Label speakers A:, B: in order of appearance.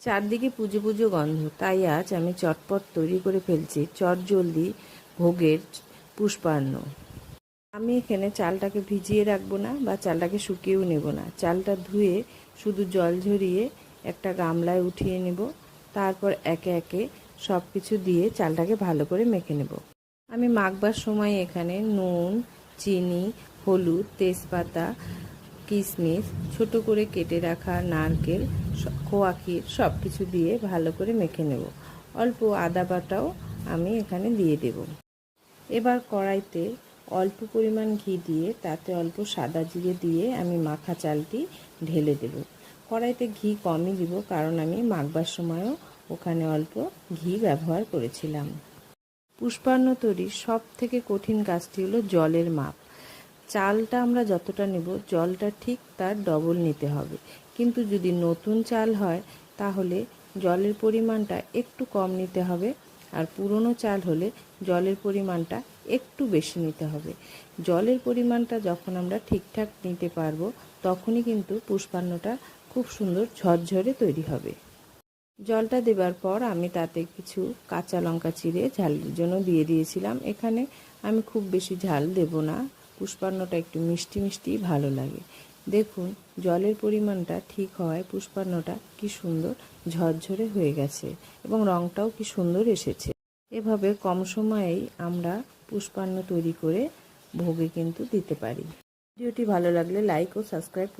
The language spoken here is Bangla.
A: চারদিকে পুজো পুজো গন্ধ, তাই আজ আমি চটপট তৈরি করে ফেলছি চটজলদি ভোগের পুষ্পান্ন। আমি এখানে চালটাকে ভিজিয়ে রাখবো না বা চালটাকে শুকিয়েও নেব না। চালটা ধুয়ে শুধু জল ঝরিয়ে একটা গামলায় উঠিয়ে নেব। তারপর একে একে সব কিছু দিয়ে চালটাকে ভালো করে মেখে নেব। আমি মাখবার সময় এখানে নুন, চিনি, হলুদ, তেজপাতা, কিশমিশ, ছোট করে কেটে রাখা নারকেল, খোয়া ক্ষীর সব কিছু দিয়ে ভালো করে মেখে নেব। অল্প আদা বাটাও আমি এখানে দিয়ে দেব। এবার কড়াইতে অল্প পরিমাণ ঘি দিয়ে তাতে অল্প সাদা জিরে দিয়ে আমি মাখা চালটি ঢেলে দেব। কড়াইতে ঘি কমই দিব, কারণ আমি মাখবার সময়ও ওখানে অল্প ঘি ব্যবহার করেছিলাম। পুষ্পান্ন তৈরির সব থেকে কঠিন কাজটি হলো জলের মাপ। চালটা আমরা যতটা নেব জলটা ঠিক তার ডবল নিতে হবে। কিন্তু যদি নতুন চাল হয় তাহলে জলের পরিমাণটা একটু কম নিতে হবে, আর পুরনো চাল হলে জলের পরিমাণটা একটু বেশি নিতে হবে। জলের পরিমাণটা যখন আমরা ঠিকঠাক নিতে পারবো তখনই কিন্তু পুষ্পান্নটা খুব সুন্দর ঝরঝরে তৈরি হবে। জলটা দেবার পর আমি তাতে কিছু কাঁচা লঙ্কা চিড়ে ঝালের জন্য দিয়ে দিয়েছিলাম। এখানে আমি খুব বেশি ঝাল দেব না, পুষ্পান্নটা একটু মিষ্টি মিষ্টি ভালো লাগে। দেখুন জলের পরিমাণটা ঠিক হওয়ায় পুষ্পান্নটা কি সুন্দর ঝরঝরে হয়ে গেছে এবং রঙটাও কি সুন্দর এসেছে। এভাবে কম সময়েই আমরা পুষ্পান্ন তৈরি করে ভোগে কিন্তু দিতে পারি। ভিডিওটি ভালো লাগলে লাইক ও সাবস্ক্রাইব করুন।